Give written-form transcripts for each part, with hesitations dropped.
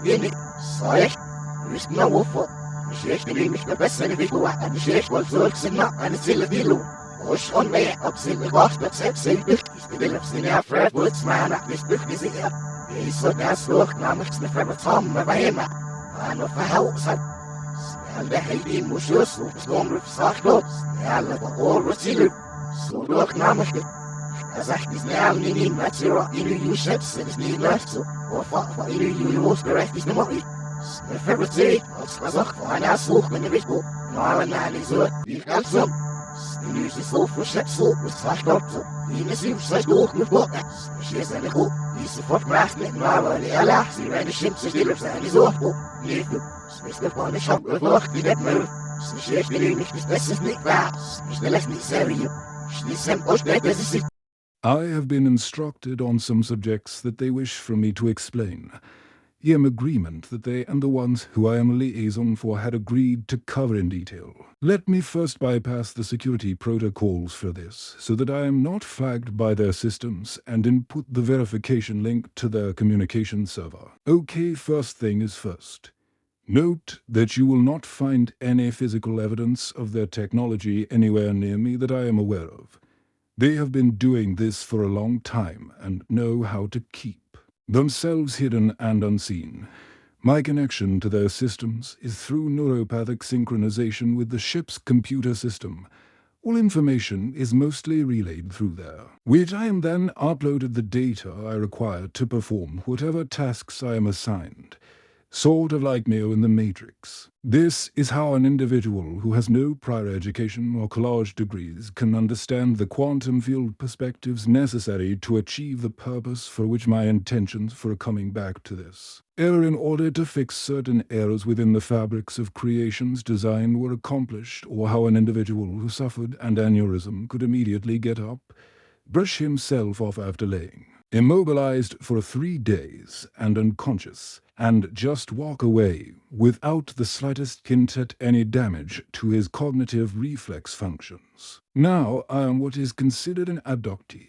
Beni, صحيح مش نوفر مش يشتري مش بس أنا بيجوا مش يشتغل زول سنة أنا سيل ديلو وش on me أبسل الغاش بس أبسل بك يشتغل بسنة أفراد وتسمعنا مش بخزية يسود ناس روح نعمل سنفر بطعم مبهمة أنا فهو صد سنال هيدين مش يسو مش نمر في صاحبه سنال بقول رسيلو سودوك نعمل أزحني سنال نين ما تسيرا إلي يوشب سنسني نفسه وفاق إلي يوش بريحتي نمري سنفر بتسيري أصلزخ وأنا أسوق من ريحته نعلن علي زود يخلصم سنيش يصوف وشبسو وصاحبته ينسي وشاجدوك من فوقه مش يسألكو يصفوك معسني نعلن لألا سيران الشمس يجيب ساني زوفه ليفو سمش نفعني شب وفوق تدمر مش يشتري مش بس سنيك باس مش نلسني ساريو مش نسم أوش بيتزيسي. I have been instructed on some subjects that they wish from me to explain. I am agreement that they and the ones who I am a liaison for had agreed to cover in detail. Let me first bypass the security protocols for this, so that I am not flagged by their systems and input the verification link to their communication server. Okay, first thing is first. Note that you will not find any physical evidence of their technology anywhere near me that I am aware of. They have been doing this for a long time and know how to keep themselves hidden and unseen. My connection to their systems is through neuropathic synchronization with the ship's computer system. All information is mostly relayed through there, which I am then uploaded the data I require to perform whatever tasks I am assigned. Sort of like Neo in the Matrix. This is how an individual who has no prior education or college degrees can understand the quantum field perspectives necessary to achieve the purpose for which my intentions for coming back to this. In order to fix certain errors within the fabrics of creation's design were accomplished, or how an individual who suffered an aneurysm could immediately get up, brush himself off after laying, immobilized for 3 days and unconscious, and just walk away without the slightest hint at any damage to his cognitive reflex functions. Now I am what is considered an abductee,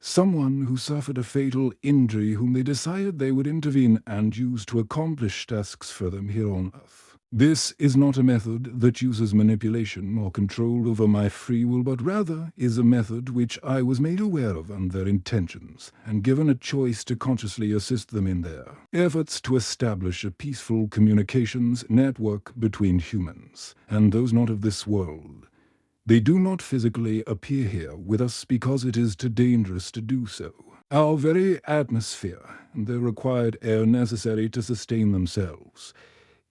someone who suffered a fatal injury whom they decided they would intervene and use to accomplish tasks for them here on Earth. This is not a method that uses manipulation or control over my free will, but rather is a method which I was made aware of and their intentions, and given a choice to consciously assist them in their efforts to establish a peaceful communications network between humans and those not of this world. They do not physically appear here with us because it is too dangerous to do so. Our very atmosphere and the required air necessary to sustain themselves,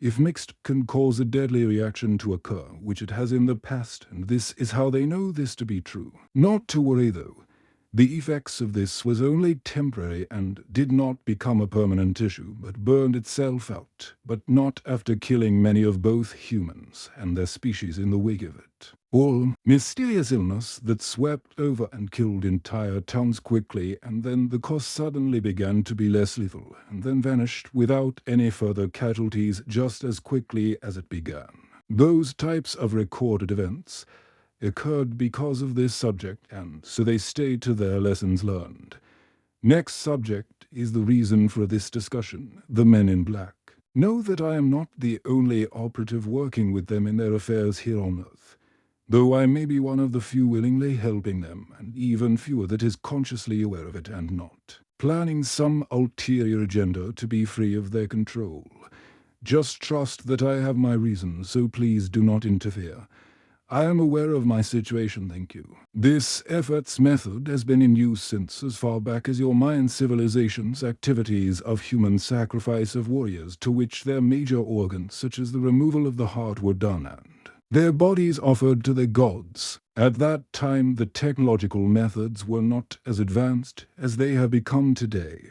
if mixed, can cause a deadly reaction to occur, which it has in the past, and this is how they know this to be true. Not to worry, though. The effects of this was only temporary and did not become a permanent issue, but burned itself out, but not after killing many of both humans and their species in the wake of it. Or mysterious illness that swept over and killed entire towns quickly, and then the cause suddenly began to be less lethal, and then vanished without any further casualties just as quickly as it began. Those types of recorded events occurred because of this subject, and so they stay to their lessons learned. Next subject is the reason for this discussion, the men in black. Know that I am not the only operative working with them in their affairs here on Earth, though I may be one of the few willingly helping them, and even fewer that is consciously aware of it and not planning some ulterior agenda to be free of their control. Just trust that I have my reasons, so please do not interfere. I am aware of my situation, thank you. This efforts method has been in use since as far back as your Mayan civilization's activities of human sacrifice of warriors, to which their major organs, such as the removal of the heart, were done, and their bodies offered to their gods. At that time, the technological methods were not as advanced as they have become today,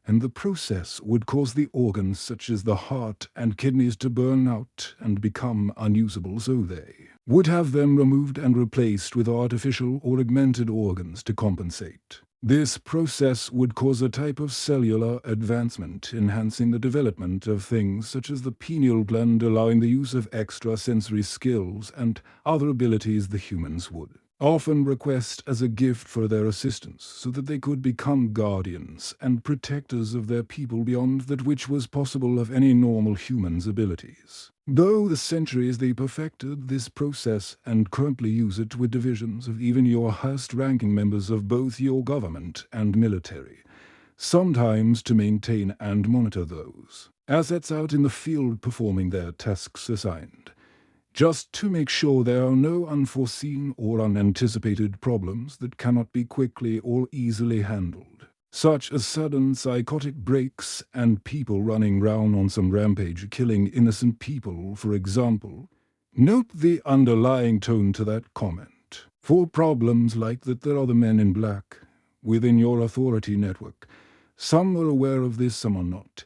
and the process would cause the organs such as the heart and kidneys to burn out and become unusable, so they would have them removed and replaced with artificial or augmented organs to compensate. This process would cause a type of cellular advancement, enhancing the development of things such as the pineal gland, allowing the use of extrasensory skills and other abilities the humans would often request as a gift for their assistance so that they could become guardians and protectors of their people beyond that which was possible of any normal human's abilities. Though the centuries they perfected this process and currently use it with divisions of even your highest-ranking members of both your government and military, sometimes to maintain and monitor those assets out in the field performing their tasks assigned, just to make sure there are no unforeseen or unanticipated problems that cannot be quickly or easily handled, such as sudden psychotic breaks and people running round on some rampage killing innocent people, for example. Note the underlying tone to that comment. For problems like that, there are the men in black within your authority network. Some are aware of this, some are not,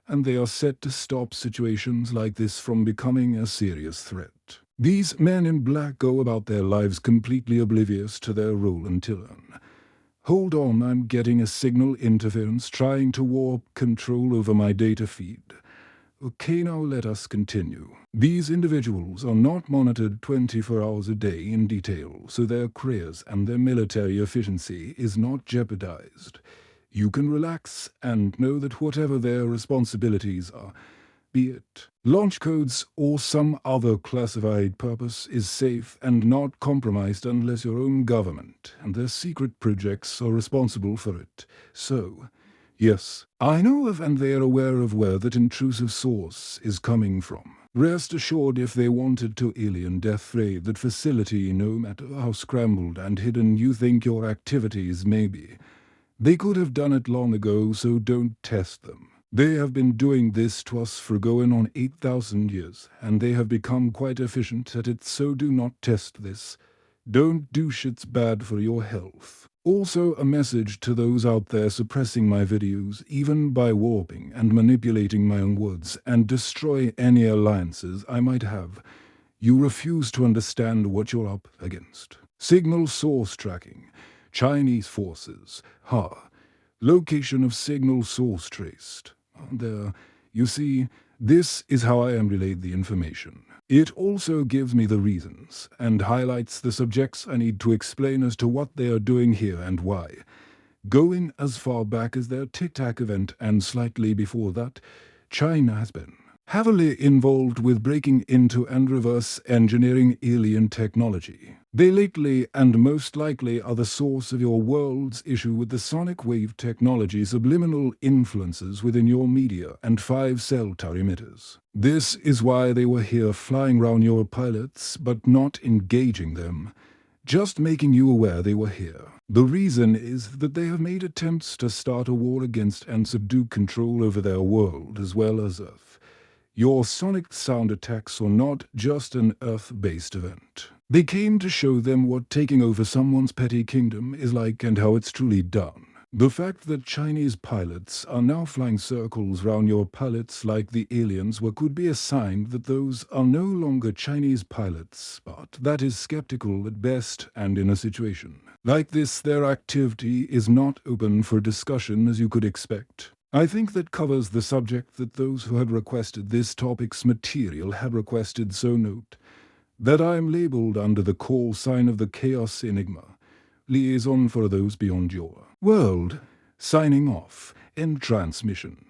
and they are set to stop situations like this from becoming a serious threat. These men in black go about their lives completely oblivious to their role and turn. Hold on, I'm getting a signal interference trying to warp control over my data feed. Okay, now let us continue. These individuals are not monitored 24 hours a day in detail, so their careers and their military efficiency is not jeopardized. You can relax and know that whatever their responsibilities are, be it launch codes or some other classified purpose, is safe and not compromised unless your own government and their secret projects are responsible for it. So, yes, I know of and they are aware of where that intrusive source is coming from. Rest assured, if they wanted to alien death ray that facility, no matter how scrambled and hidden you think your activities may be, they could have done it long ago, so don't test them. They have been doing this to us for going on 8,000 years, and they have become quite efficient at it, so do not test this. Don't do shit's bad for your health. Also, a message to those out there suppressing my videos, even by warping and manipulating my own words, and destroy any alliances I might have. You refuse to understand what you're up against. Signal source tracking. Chinese forces. Location of signal source traced. There. You see, this is how I am relayed the information. It also gives me the reasons, and highlights the subjects I need to explain as to what they are doing here and why. Going as far back as their Tic Tac event and slightly before that, China has been heavily involved with breaking into and reverse engineering alien technology. They lately and most likely are the source of your world's issue with the sonic wave technology subliminal influences within your media and 5-cell emitters. This is why they were here flying round your pilots but not engaging them, just making you aware they were here. The reason is that they have made attempts to start a war against and subdue control over their world as well as Earth. Your sonic sound attacks are not just an Earth-based event. They came to show them what taking over someone's petty kingdom is like and how it's truly done. The fact that Chinese pilots are now flying circles round your pilots like the aliens could be a sign that those are no longer Chinese pilots, but that is skeptical at best, and in a situation like this their activity is not open for discussion as you could expect. I think that covers the subject that those who had requested this topic's material have requested, so note that I am labeled under the call sign of the Chaos Enigma, liaison for those beyond your world, signing off, end transmission.